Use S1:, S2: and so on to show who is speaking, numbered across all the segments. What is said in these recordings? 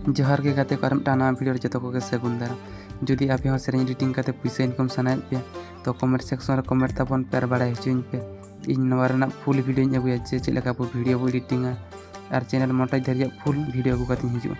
S1: जोहार के गाते को नवा भिडियो जो को सगुन दारा जुदी आप सेरें एडिटिंग करते पैसा इनकम सानायत पे तो कमेंट सेक्शन कमेंट ताबन पे और बड़ा हचुन पे इन फुल भिडियो अगुया जे चेका भिडियो बो एडिटिंग और चैनल मोटाई धरिया फुल भिडियो अगू काती हिजुआ।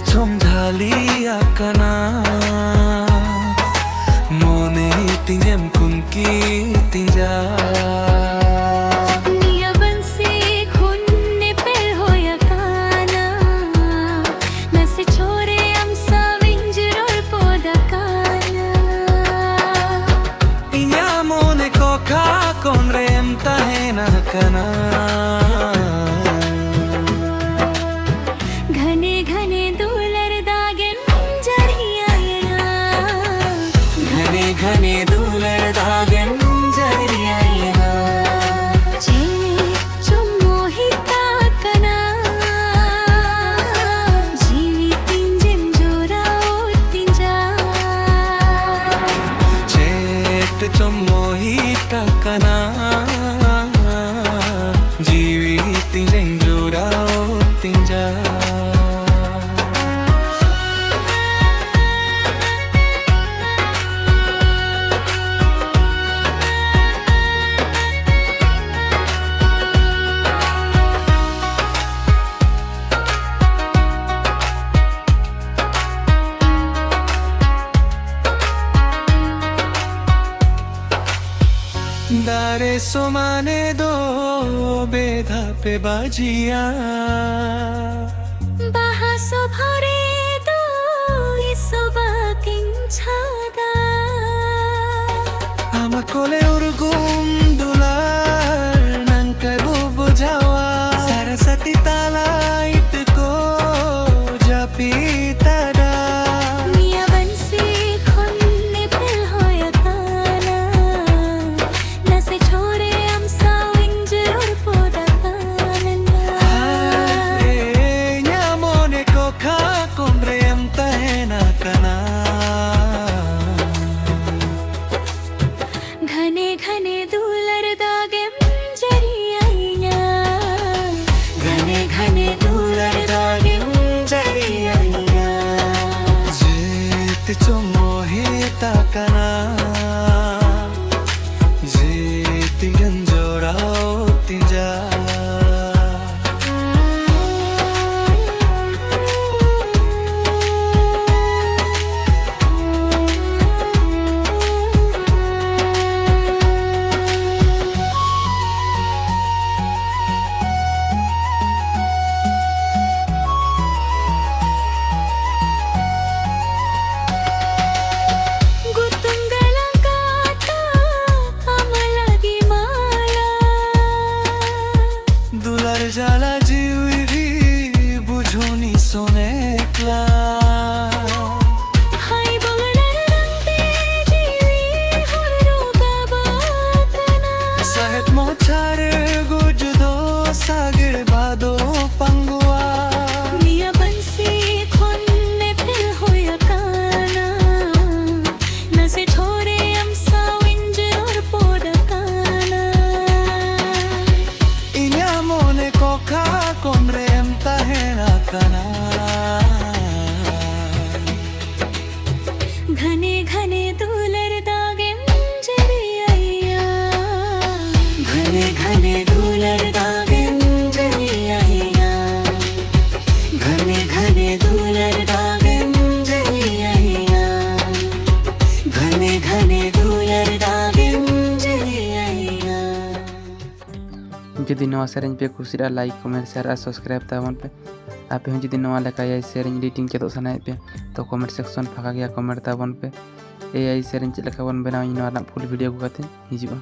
S2: Chomdhali akana mone tingem kunki tinja
S3: niya bansi khunne per hoya kana nase chore am sa vinjrol poda kana
S2: inya mone ko kha konrem tahena kana
S3: घने घने दूलर दागन जरिया
S2: घने घने दूलर दागन जरिया
S3: जे चुम्मोहिता कना जीवी तिंजिम जोरा तिंजा
S2: चेत चुम्मोहिता कना जीवी तिंजिम जोरा तिंजा दारे सोमाने दो बेधा पे बाजिया
S3: बाहासो भरे दो इसो बाकिं छादा
S2: ama kole urgum dular nangkai bubu jawa sarasati tala itko japi tada
S3: niya bansi khunne per hoya kana nase chore am sa vinjrol poda kana
S2: nya mone ko kha komrem tahena kana
S3: घने घने दूलर दागम जरिया
S2: घने घने दूलर दागम जरिया जेत चुम्मोहिता kana जेत गंजोरा तिंजा जाला जीवी बुझुनी सोने क्ला
S3: हाय बगलर रंगते जीवी हरो बाबातना
S2: सहेत मोचार गुज दो सागर बादो पंगुआ
S3: निया बंसी खन्ने फिर होया काना नसे छोरे हम सा विंजर पोदा काना
S2: inya mone ko kha konrem tahena kana
S3: घने घने दूलर दागम जरिया
S2: घने घने दूलर दागम जरिया घने घने दूलर दागम जरिया घने घने दूलर दागम जरिया
S1: जुदी नवा सेरें पे कुसिरा लाइक कमेंट शेयर और सब्सक्राइब ताबन पे आप जुदी नवा लेका सेरें एडिटिंग चेदो सानायत पे तो कमेंट सेक्शन फाका गया कमेंट ताबन पे AI ᱥᱮᱨᱮᱧ ᱪᱮᱫ ᱞᱮᱠᱟ ᱵᱚᱱ ᱵᱮᱱᱟᱣᱟ ᱱᱚᱣᱟ ᱨᱮᱱᱟᱜ ᱯᱷᱩᱞ ᱵᱷᱤᱰᱤᱭᱳ ᱟᱹᱜᱩ ᱠᱟᱛᱮ ᱦᱤᱡᱩᱜᱼᱟ।